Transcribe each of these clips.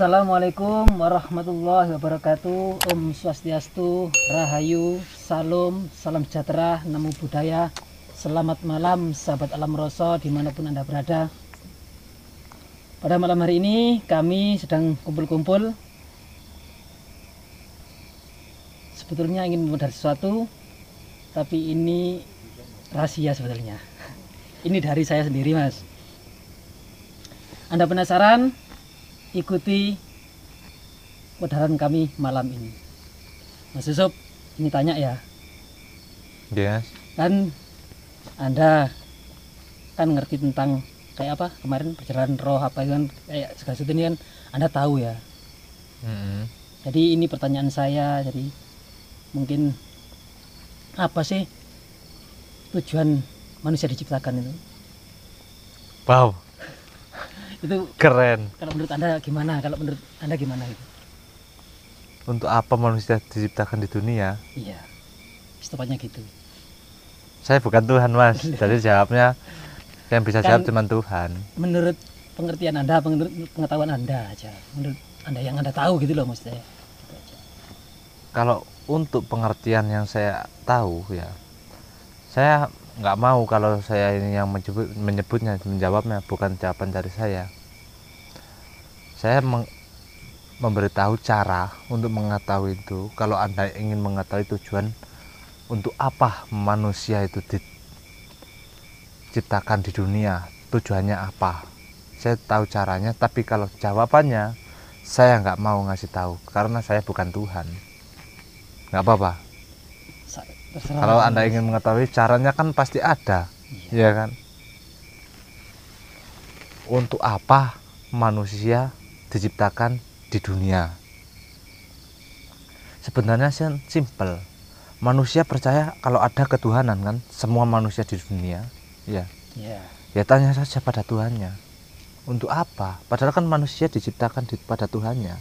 Assalamualaikum warahmatullahi wabarakatuh. Om Swastiastu, Rahayu, Salam, Salam sejahtera, Namo Buddhaya. Selamat malam sahabat alam rasa dimanapun Anda berada. Pada malam hari ini kami sedang kumpul-kumpul. Sebetulnya ingin memudar sesuatu, tapi ini rahasia sebetulnya. Ini dari saya sendiri, Mas. Anda penasaran? Ikuti mudahan kami malam ini. Mas Yusuf, ini tanya ya. Yes. Kan Anda kan ngerti tentang kayak apa kemarin perjalanan roh apa kan kayak segala sesuatu ini kan Anda tahu ya. Jadi ini pertanyaan saya, jadi mungkin apa sih tujuan manusia diciptakan itu? Wow, Itu keren. kalau menurut Anda gimana? Kalau menurut Anda gimana itu? Untuk apa manusia diciptakan di dunia? Iya, tepatnya gitu. Saya bukan Tuhan, Mas. Jadi jawabnya yang bisa Kan- jawab cuma Tuhan. Menurut pengertian Anda, menurut pengetahuan Anda aja, menurut Anda yang Anda tahu gitu loh maksud saya. Gitu aja. Kalau untuk pengertian yang saya tahu ya, saya nggak mau kalau saya ini yang menyebutnya, menjawabnya bukan jawaban dari saya. Saya memberitahu cara untuk mengetahui itu. Kalau Anda ingin mengetahui tujuan untuk apa manusia itu diciptakan di dunia, tujuannya apa, saya tahu caranya. Tapi kalau jawabannya saya nggak mau ngasih tahu karena saya bukan Tuhan. Nggak apa-apa. Terserah. Kalau Anda ingin mengetahui caranya kan pasti ada, Iya. ya kan? Untuk apa manusia diciptakan di dunia? Sebenarnya simple. Manusia percaya kalau ada ketuhanan kan, semua manusia di dunia, ya. Iya. Ya tanya saja pada Tuhannya. Untuk apa? Padahal kan manusia diciptakan pada Tuhannya.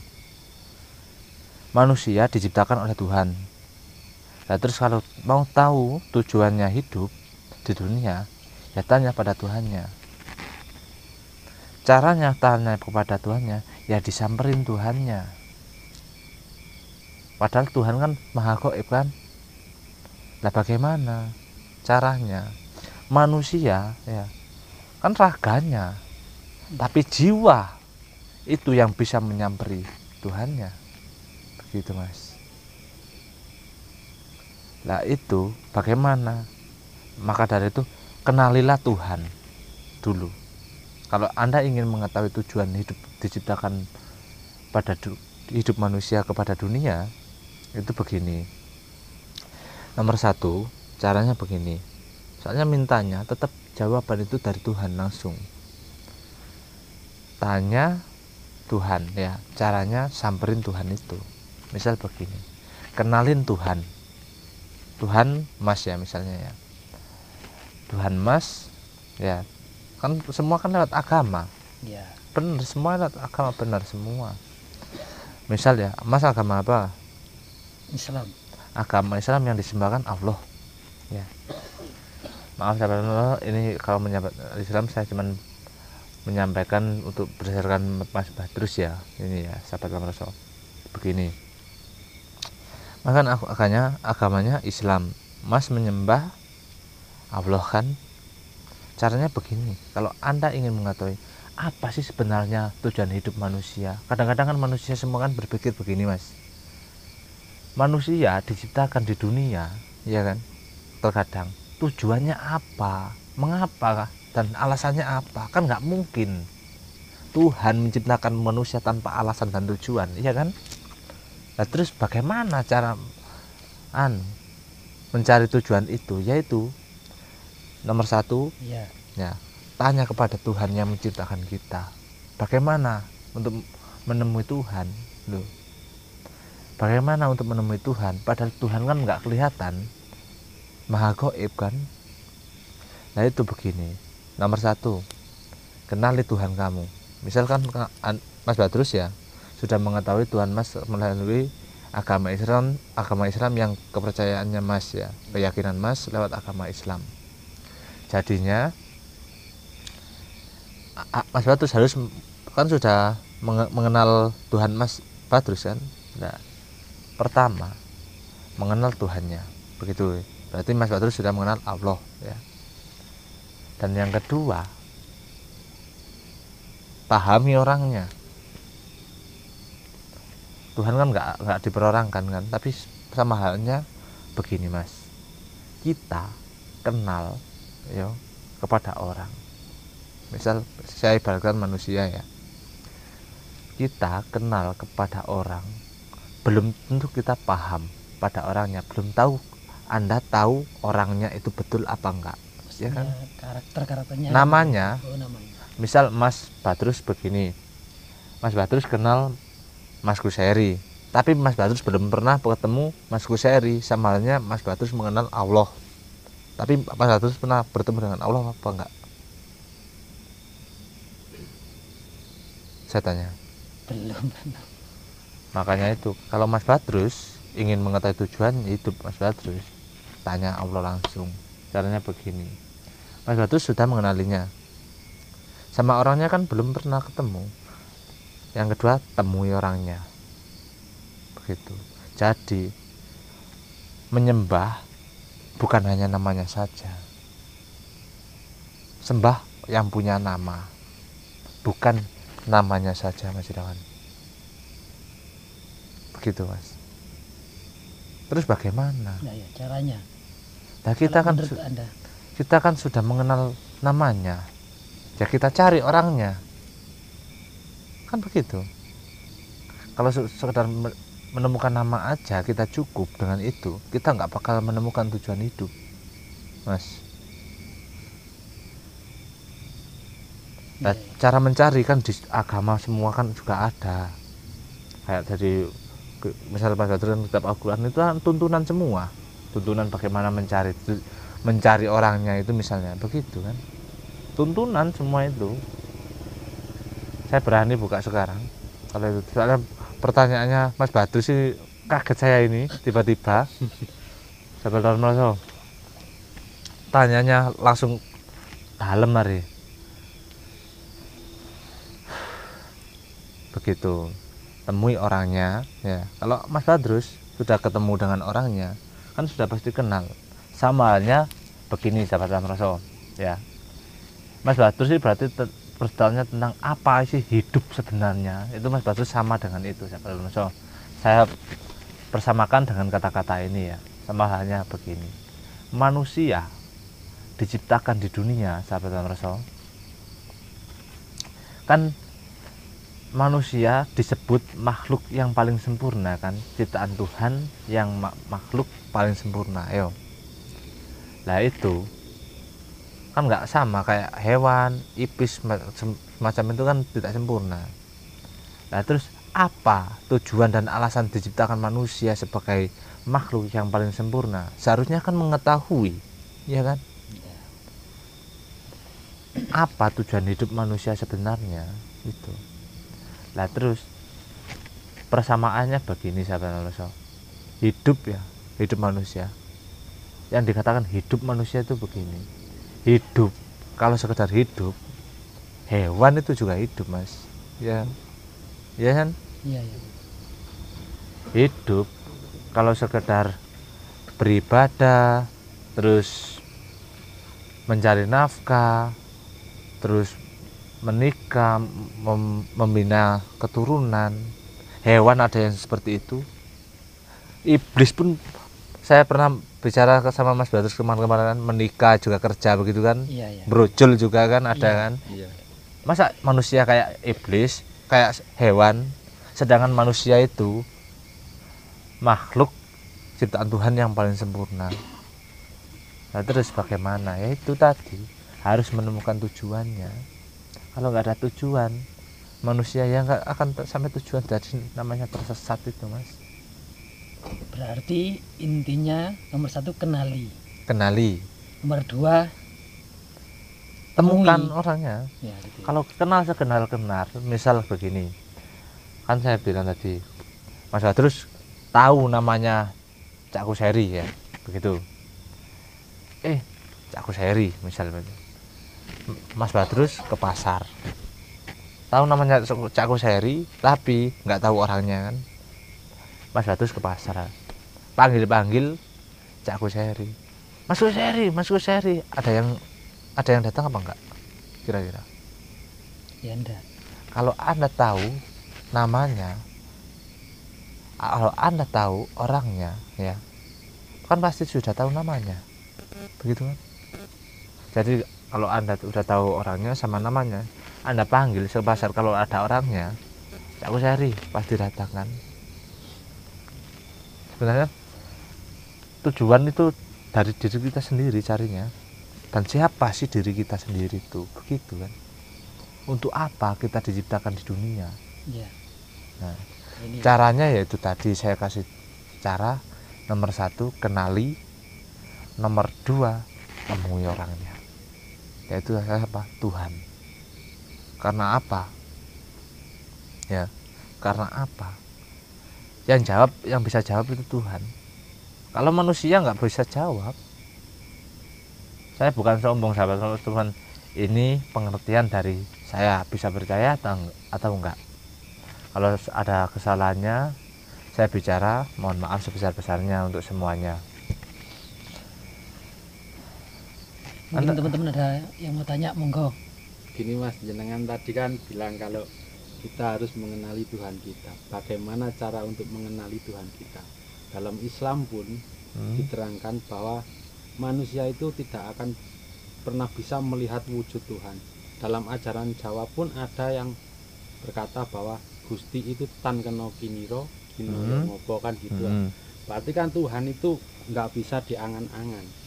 Manusia diciptakan oleh Tuhan. Nah, terus kalau mau tahu tujuannya hidup di dunia, ya tanya pada Tuhannya. Caranya tanya kepada Tuhannya, ya disamperin Tuhannya. Padahal Tuhan kan maha gaib kan. Lah bagaimana caranya? Manusia ya kan raganya, tapi jiwa itu yang bisa menyamperi Tuhannya. Begitu, Mas. Lah itu bagaimana? Maka dari itu kenalilah Tuhan dulu. Kalau Anda ingin mengetahui tujuan hidup diciptakan pada hidup manusia kepada dunia, itu begini. Nomor satu, caranya begini. Soalnya mintanya tetap jawaban itu dari Tuhan langsung. Tanya Tuhan ya, caranya samperin Tuhan itu. Misal begini, kenalin Tuhan. Tuhan Mas ya misalnya ya. Tuhan Mas ya. Kan semua kan lewat agama. Iya. Benar semua lewat agama, benar semua. Misal ya, Mas agama apa? Islam. Agama Islam yang disembahkan Allah. Ya. Maaf sahabat Allah, ini kalau menyebut Islam saya cuma menyampaikan untuk berdasarkan Mas Badrus ya. Ini ya, sahabat Rasul. Begini. Maka agamanya Islam, Mas menyembah Allah kan. Caranya begini, kalau Anda ingin mengetahui apa sih sebenarnya tujuan hidup manusia, kadang-kadang kan manusia semua kan berpikir begini, Mas. Manusia diciptakan di dunia, ya kan? Terkadang tujuannya apa, mengapa, dan alasannya apa? Kan nggak mungkin Tuhan menciptakan manusia tanpa alasan dan tujuan, ya kan? Nah, terus bagaimana cara mencari tujuan itu? Yaitu nomor satu, Iya. ya tanya kepada Tuhan yang menciptakan kita. Bagaimana untuk menemui Tuhan? Loh, bagaimana untuk menemui Tuhan? Padahal Tuhan kan nggak kelihatan, maha gaib kan. Nah itu begini. Nomor satu, kenali Tuhan kamu. Misalkan Mas Badrus ya sudah mengetahui Tuhan Mas melalui agama Islam yang kepercayaannya Mas ya, keyakinan Mas lewat agama Islam. Jadinya Mas Badrus harus kan sudah mengenal Tuhan Mas Badrus kan? Nah, pertama mengenal Tuhannya, begitu. Berarti Mas Badrus sudah mengenal Allah ya. Dan yang kedua, pahami orangnya. Tuhan kan nggak diperorangkan kan, tapi sama halnya begini Mas, kita kenal ya kepada orang. Misal saya ibaratkan manusia ya, kita kenal kepada orang, belum tentu kita paham pada orangnya, belum tahu Anda tahu orangnya itu betul apa enggak. Ya kan? Karakternya namanya. Namanya Misal Mas Badrus begini, Mas Badrus kenal Mas Kuseri, tapi Mas Badrus belum pernah ketemu Mas Kuseri. Sama halnya Mas Badrus mengenal Allah, tapi Mas Badrus pernah bertemu dengan Allah apa enggak? Saya tanya. Belum. Makanya itu, kalau Mas Badrus ingin mengetahui tujuan hidup Mas Badrus, tanya Allah langsung. Caranya begini, Mas Badrus sudah mengenalinya, sama orangnya kan belum pernah ketemu. Yang kedua, temui orangnya, begitu. Jadi menyembah bukan hanya namanya saja, sembah yang punya nama, bukan namanya saja, Mas Irawan. Begitu Mas. Terus bagaimana? Nah, ya, caranya. Nah, kita kan sudah mengenal namanya, ya kita cari orangnya, kan begitu. Kalau sekedar menemukan nama aja kita cukup dengan itu, kita nggak bakal menemukan tujuan hidup, Mas. Nah, cara mencari kan di agama semua kan juga ada, kayak dari misalnya Mas Badrus kan kitab Al-Quran itu kan tuntunan semua, tuntunan bagaimana mencari orangnya itu misalnya begitu kan, tuntunan semua itu. Saya berani buka sekarang kalau itu, soalnya pertanyaannya Mas Badrus sih kaget saya ini tiba-tiba. Sahabat Rasul tanyanya langsung dalam hari begitu. Temui orangnya ya. Kalau Mas Badrus sudah ketemu dengan orangnya kan sudah pasti kenal. Sama halnya begini sahabat Rasul ya, Mas Badrus ini berarti persoalannya tentang apa sih hidup sebenarnya, itu Mas Badrus sama dengan itu sahabat Rasul. Saya persamakan dengan kata-kata ini ya. Sama halnya begini, manusia diciptakan di dunia sahabat Rasul kan, manusia disebut makhluk yang paling sempurna kan, ciptaan Tuhan yang makhluk paling sempurna. Ayo, lah itu kan nggak sama kayak hewan, iblis semacam itu kan tidak sempurna. Nah terus apa tujuan dan alasan diciptakan manusia sebagai makhluk yang paling sempurna? Seharusnya kan mengetahui, ya kan? Apa tujuan hidup manusia sebenarnya itu. Lah terus persamaannya begini sahabat Rasul. Hidup ya, hidup manusia. Yang dikatakan hidup manusia itu begini. Hidup, kalau sekedar hidup, hewan itu juga hidup, Mas. Ya. Ya kan? Iya, iya. Hidup kalau sekedar beribadah, terus mencari nafkah, terus menikah, membina keturunan. Hewan ada yang seperti itu. Iblis pun, saya pernah bicara sama Mas Badrus kemarin-kemarin, menikah juga kerja begitu kan. Iya, iya. Brojol juga kan ada kan. Iya. Masa manusia kayak iblis, kayak hewan, sedangkan manusia itu makhluk ciptaan Tuhan yang paling sempurna. Nah terus bagaimana? Ya itu tadi, harus menemukan tujuannya. Kalau nggak ada tujuan, manusia yang nggak akan sampai tujuan, jadi namanya tersesat itu, Mas. Berarti intinya nomor 1 kenali. Nomor 2 temukan orangnya. Ya, gitu. Kalau kenal sekenal-kenal, misal begini, kan saya bilang tadi, Mas Badrus tahu namanya Cak Kuseri ya, begitu. Cak Kuseri misalnya, Mas Badrus ke pasar, tahu namanya Cak Kuseri tapi nggak tahu orangnya kan. Mas Batus ke pasar, panggil Cak Kuseri, Mas Kuseri, ada yang datang apa enggak kira-kira? Ya enggak. Kalau Anda tahu namanya, kalau Anda tahu orangnya, ya kan pasti sudah tahu namanya, begitu kan? Jadi kalau Anda sudah tahu orangnya sama namanya, Anda panggil ke pasar, kalau ada orangnya, Cak Kuseri pasti datang kan. Sebenarnya tujuan itu dari diri kita sendiri carinya, dan siapa sih diri kita sendiri itu, begitu kan? Untuk apa kita diciptakan di dunia? Ya. Nah, Ini caranya yaitu tadi saya kasih cara. Nomor 1 kenali, nomor 2 temui orangnya, yaitu apa? Tuhan. Karena apa? Ya, karena apa? Yang bisa jawab itu Tuhan. Kalau manusia nggak bisa jawab. Saya bukan sombong sahabat, teman. Ini pengertian dari saya, bisa percaya atau enggak. Kalau ada kesalahannya, saya bicara mohon maaf sebesar-besarnya untuk semuanya. mungkin teman-teman ada yang mau tanya, monggo. Gini Mas, jenengan tadi kan bilang kalau kita harus mengenali Tuhan kita. Bagaimana cara untuk mengenali Tuhan kita? Dalam Islam pun diterangkan bahwa manusia itu tidak akan pernah bisa melihat wujud Tuhan. Dalam ajaran Jawa pun ada yang berkata bahwa Gusti itu tan kena kiniro ngopo kan gitu. Berarti kan Tuhan itu nggak bisa diangan-angan.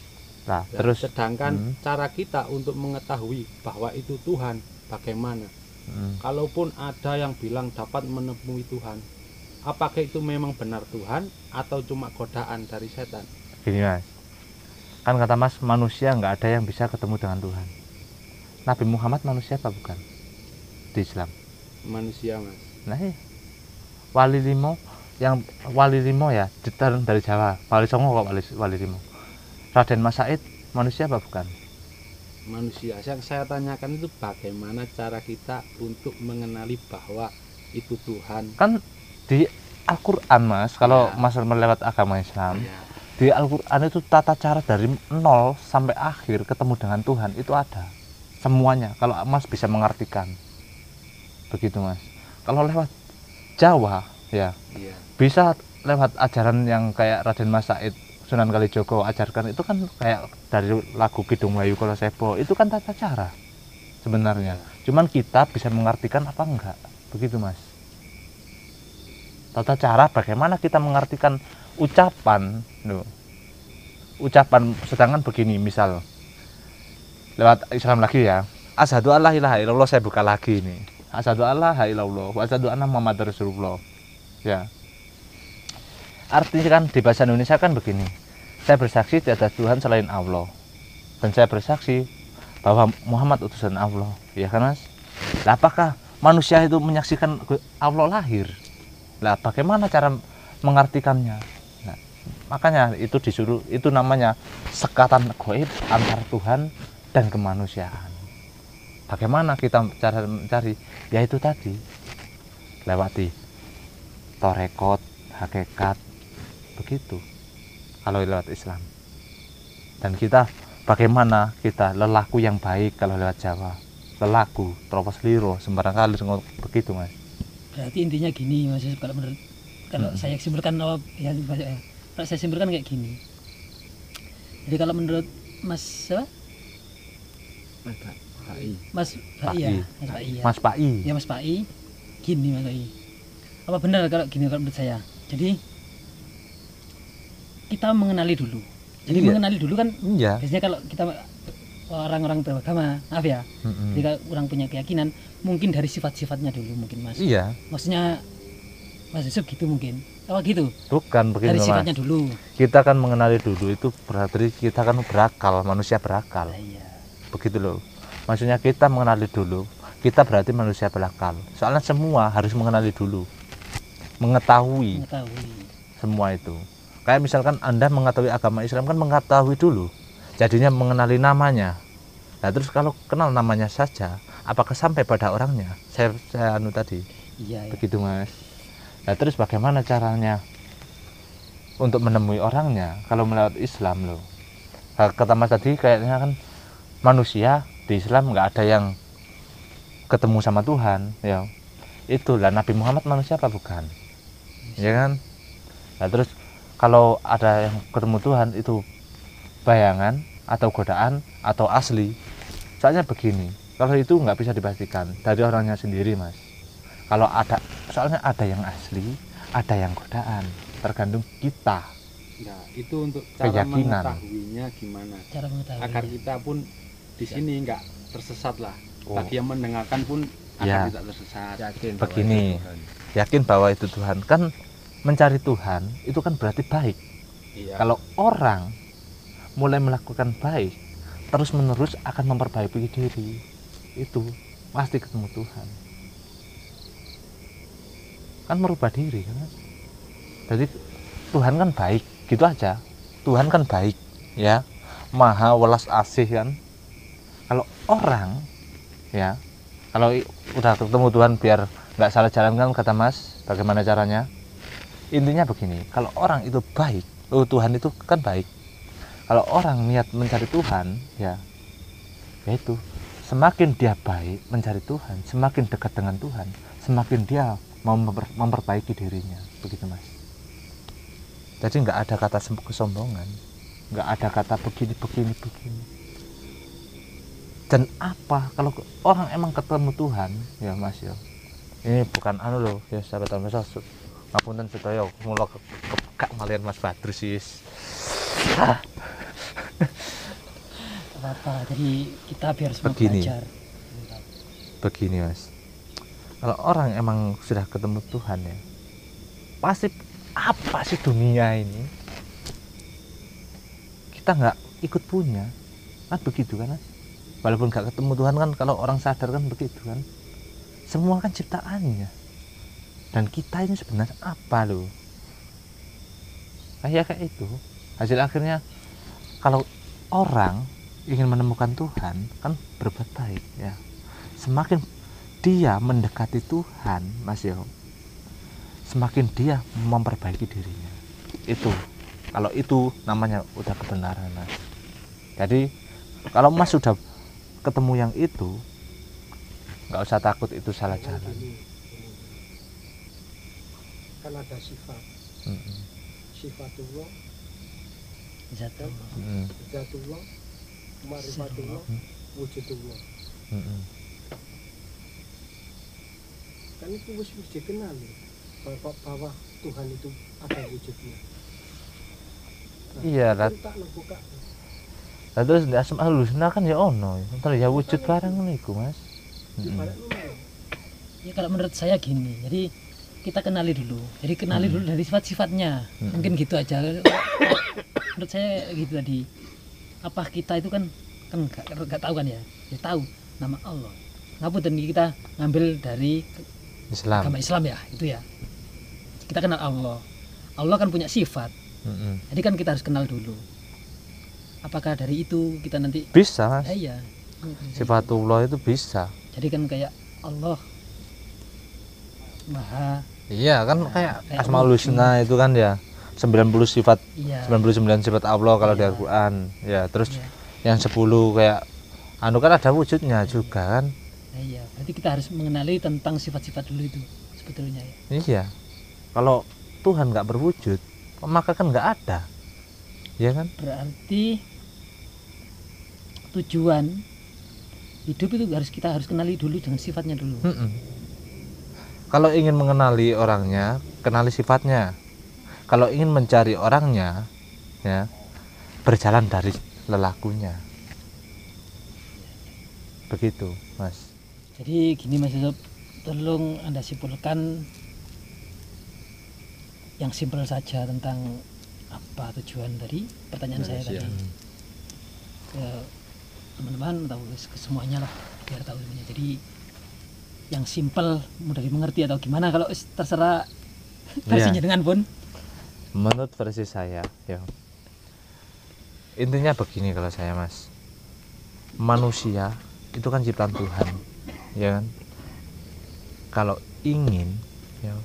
Nah, terus sedangkan cara kita untuk mengetahui bahwa itu Tuhan bagaimana? Kalaupun ada yang bilang dapat menemui Tuhan, apakah itu memang benar Tuhan atau cuma godaan dari setan? Gini Mas, kan kata Mas manusia nggak ada yang bisa ketemu dengan Tuhan. Nabi Muhammad manusia apa bukan di Islam? Manusia Mas. Nah iya. Wali limo ya diterang dari Jawa. Wali Songo kok wali limo. Raden Mas Said manusia apa bukan? Manusia. Yang saya tanyakan itu bagaimana cara kita untuk mengenali bahwa itu Tuhan. Kan di Al-Quran Mas, kalau Ya. Mas melewat agama Islam, Ya. di Al-Quran itu tata cara dari 0 sampai akhir ketemu dengan Tuhan itu ada semuanya, kalau Mas bisa mengartikan begitu Mas. Kalau lewat Jawa ya Iya. bisa lewat ajaran yang kayak Raden Mas Said, Sunan Kalijogo ajarkan, itu kan kayak dari lagu Kidung Melayu Kala Sebo, itu kan tata cara sebenarnya. Cuman kita bisa mengartikan apa enggak, begitu Mas. Tata cara bagaimana kita mengartikan ucapan, ucapan, sedangkan begini, misal lewat Islam lagi ya, asyhadu alla ilaha illallah, saya buka lagi ini, asyhadu alla ilaha illallah wa asyhadu anna muhammadar rasulullah ya. Artinya kan di bahasa Indonesia kan begini, saya bersaksi tidak ada Tuhan selain Allah, dan saya bersaksi bahwa Muhammad utusan Allah, ya kan Mas? Nah, apakah manusia itu menyaksikan Allah lahir? Nah, bagaimana cara mengartikannya? Nah, makanya itu disuruh, itu namanya sekatan gaib antar Tuhan dan kemanusiaan. Bagaimana kita cara mencari? Ya itu tadi, lewati torekot, hakikat, begitu kalau lewat Islam. Dan kita bagaimana kita lelaku yang baik kalau lewat Jawa, lelaku tropos liro sembarang kali begitu Mas. Berarti intinya gini Mas, kalau menurut, kalau saya simpulkan ya, kalau saya simpulkan kayak gini. Jadi kalau menurut Mas apa? Mas Pai ya, Mas Pai ya. Mas Pai. Ya Mas Pai. Gini Mas Pai. Apa benar kalau gini kalau menurut saya? Jadi kita mengenali dulu. Jadi Iya. mengenali dulu kan Iya. biasanya kalau kita orang-orang beragama, maaf ya. Jadi kalau orang punya keyakinan, mungkin dari sifat-sifatnya dulu mungkin Mas. Iya. Maksudnya Mas Yusuf gitu mungkin. Apa gitu? Bukan begini Dari Mas. sifatnya dulu. Kita kan mengenali dulu itu berarti kita kan berakal, manusia berakal. Nah, iya. Begitu loh. Maksudnya kita mengenali dulu, kita berarti manusia berakal. Soalnya semua harus mengenali dulu. Mengetahui semua itu. Kayak misalkan Anda mengetahui agama Islam kan mengetahui dulu. Jadinya mengenali namanya. Nah, terus kalau kenal namanya saja, apakah sampai pada orangnya? Saya anu tadi. Iya, iya. Begitu Mas. Nah terus bagaimana caranya untuk menemui orangnya kalau melewat Islam loh? Kata Mas tadi kayaknya kan manusia di Islam nggak ada yang ketemu sama Tuhan, ya. Itulah Nabi Muhammad manusia apa bukan? Ya kan? Nah terus kalau ada yang ketemu Tuhan itu bayangan atau godaan atau asli? Soalnya begini, kalau itu nggak bisa dipastikan dari orangnya sendiri Mas. Kalau ada, soalnya ada yang asli, ada yang godaan, tergantung kita. Nah, itu untuk cara Keyakinan. mengetahuinya gimana. Cara mengetahui. Agar kita pun di sini nggak tersesat lah. Oh. Bagi yang mendengarkan pun Ya. akan tidak tersesat. Yakin bahwa Begini. itu Tuhan. Yakin bahwa itu Tuhan. Kan mencari Tuhan itu kan berarti baik. Iya. Kalau orang mulai melakukan baik, terus menerus akan memperbaiki diri, itu pasti ketemu Tuhan. Kan merubah diri kan. Jadi Tuhan kan baik, gitu aja. Tuhan kan baik, ya, maha welas asih kan. Kalau orang, ya, kalau udah ketemu Tuhan biar nggak salah jalan kan kata Mas, bagaimana caranya? Intinya begini, kalau orang itu baik, Tuhan itu kan baik. Kalau orang niat mencari Tuhan, ya itu semakin dia baik mencari Tuhan, semakin dekat dengan Tuhan, semakin dia mau memperbaiki dirinya, begitu Mas. Jadi nggak ada kata kesombongan, nggak ada kata begini. Dan apa kalau orang emang ketemu Tuhan, ya Mas ya. Ini bukan anu loh, ya sahabat Mas. Ngapunten sedaya mulo kekak malian Mas Badrus sis. Apa? Jadi kita biar semua Begini. belajar. Begini Mas, kalau orang emang sudah ketemu Tuhan ya, pasti apa sih dunia ini kita nggak ikut punya, kan begitu kan Mas? Walaupun nggak ketemu Tuhan kan, kalau orang sadar kan begitu kan, semua kan ciptaannya, dan kita ini sebenarnya apa loh, kayak itu hasil akhirnya. Kalau orang ingin menemukan Tuhan kan berbuat baik ya, semakin dia mendekati Tuhan Mas yo, semakin dia memperbaiki dirinya. Itu kalau itu namanya udah kebenaran Mas. Jadi kalau Mas sudah ketemu yang itu, nggak usah takut itu salah jalan. Kan ada sifat, sifatullah, Zatullah. zatullah, ma'rifatullah, wujudullah. Kan itu wis dikenal bahwa Tuhan itu ada wujudnya. Nah, Iya lah. kan tak ngebuka. Lah terus di Asmaul Husna kan ya ono, terus ya wujud barang niku Mas. Ibarat mana? Ya kalau menurut saya gini, jadi kita kenali dulu. Jadi kenali dulu dari sifat-sifatnya. Mungkin gitu aja. Menurut saya gitu tadi. Apa kita itu kan nggak tahu kan ya? Ya tahu nama Allah. Ngapunten kita ngambil dari Islam. agama Islam ya, itu ya. Kita kenal Allah. Allah kan punya sifat. Jadi kan kita harus kenal dulu. Apakah dari itu kita nanti Bisa Mas. iya. Sifatullah itu bisa. Jadi kan kayak Allah Maha, Iya kan kayak kayak Asmaul Husna itu kan ya 90 sifat, iya. 99 sifat Allah kalau di Iya. Al-Qur'an. Ya, terus Iya. yang 10 kayak anu kan ada wujudnya juga kan. Nah, iya, berarti kita harus mengenali tentang sifat-sifat dulu itu sebetulnya ya. Iya. Kalau Tuhan nggak berwujud, maka kan nggak ada. Ya kan? Berarti tujuan hidup itu kita harus kenali dulu dengan sifatnya dulu. Kalau ingin mengenali orangnya, kenali sifatnya. Kalau ingin mencari orangnya, ya berjalan dari lelakunya. Begitu, Mas. Jadi gini Mas Yusuf, tolong Anda simpulkan yang simpel saja tentang apa tujuan dari pertanyaan saya tadi ke teman-teman atau ke semuanya lah, biar tahu semuanya. Jadi yang simpel mudah dimengerti atau gimana, kalau terserah versinya dengan pun. Menurut versi saya, ya intinya begini kalau saya Mas, manusia itu kan ciptaan Tuhan, ya kan. Kalau ingin ya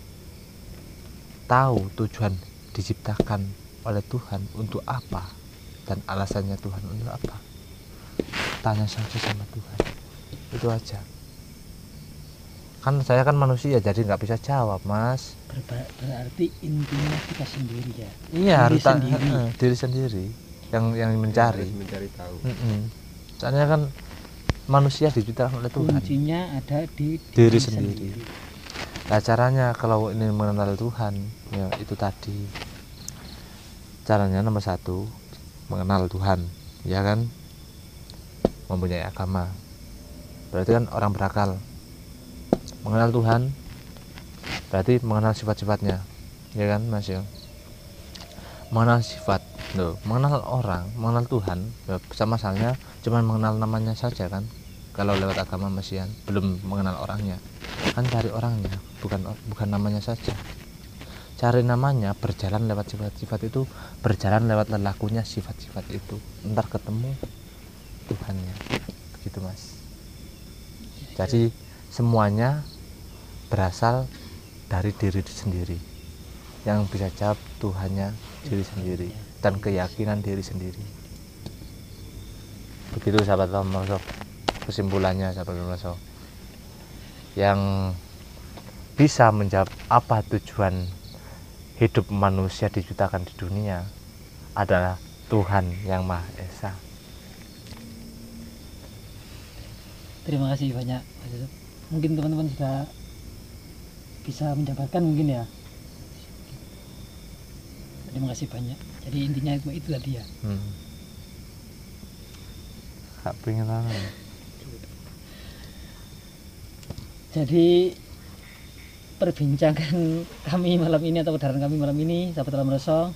tahu tujuan diciptakan oleh Tuhan untuk apa dan alasannya Tuhan untuk apa, tanya saja sama Tuhan, itu aja. Kan saya kan manusia jadi nggak bisa jawab, Mas. Berarti intinya kita sendiri ya. Iya, harus sendiri. Diri sendiri yang mencari. Harus mencari tahu. Soalnya kan manusia diciptakan oleh Tuhan. Kuncinya ada di Diri sendiri. Nah, caranya kalau ini mengenal Tuhan, ya itu tadi. Caranya nomor 1, mengenal Tuhan, ya kan? Mempunyai agama. Berarti kan orang berakal. Mengenal Tuhan berarti mengenal sifat-sifatnya, ya kan Mas ya. Mengenal sifat, loh, mengenal orang, mengenal Tuhan, ya, sama halnya cuma mengenal namanya saja kan. Kalau lewat agama Mesian belum mengenal orangnya, kan cari orangnya, bukan namanya saja. Cari namanya, berjalan lewat sifat-sifat itu, berjalan lewat lelakunya sifat-sifat itu, ntar ketemu Tuhannya, begitu Mas. Jadi semuanya berasal dari diri sendiri. Yang bisa jawab Tuhannya diri sendiri dan keyakinan diri sendiri. Begitu sahabat Lomoso, kesimpulannya sahabat Lomoso. Yang bisa menjawab apa tujuan hidup manusia diciptakan di dunia adalah Tuhan yang Maha Esa. Terima kasih banyak. Mungkin teman-teman sudah bisa menjabarkan mungkin ya. Terima kasih banyak. Jadi intinya itu tadi ya. Gak pengen banget. Jadi perbincangan kami malam ini atau perdana kami malam ini sahabat Lomoso,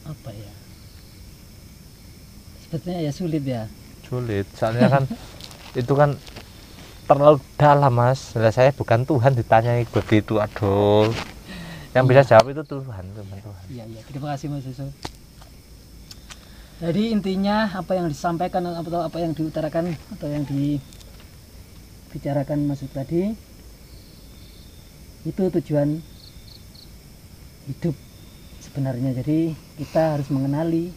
apa ya? Sebetulnya ya sulit ya. Sulit, soalnya kan itu kan terlalu dalam Mas. Nah, saya bukan Tuhan ditanyai begitu, aduh. Yang bisa jawab itu Tuhan. Iya, terima kasih Mas Yusuf. Jadi intinya apa yang disampaikan atau apa yang diutarakan atau yang dibicarakan Mas Yusuf tadi, itu tujuan hidup sebenarnya. Jadi kita harus mengenali.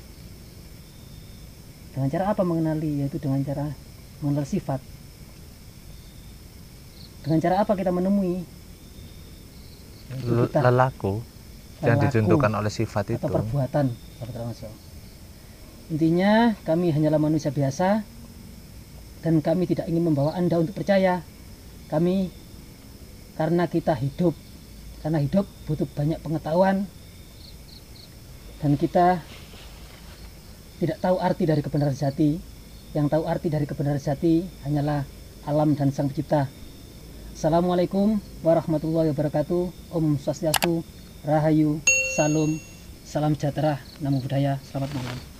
Dengan cara apa mengenali? Yaitu dengan cara mengenal sifat. Dengan cara apa kita menemui? Lelaku yang ditentukan oleh sifat atau itu. Perbuatan. Intinya kami hanyalah manusia biasa dan kami tidak ingin membawa Anda untuk percaya. Kami karena hidup butuh banyak pengetahuan dan kita tidak tahu arti dari kebenaran sejati. Yang tahu arti dari kebenaran sejati hanyalah alam dan Sang Pencipta. Assalamualaikum warahmatullahi wabarakatuh. Om Swastiastu, Rahayu, Salam, Salam sejahtera, Namo Buddhaya, selamat malam.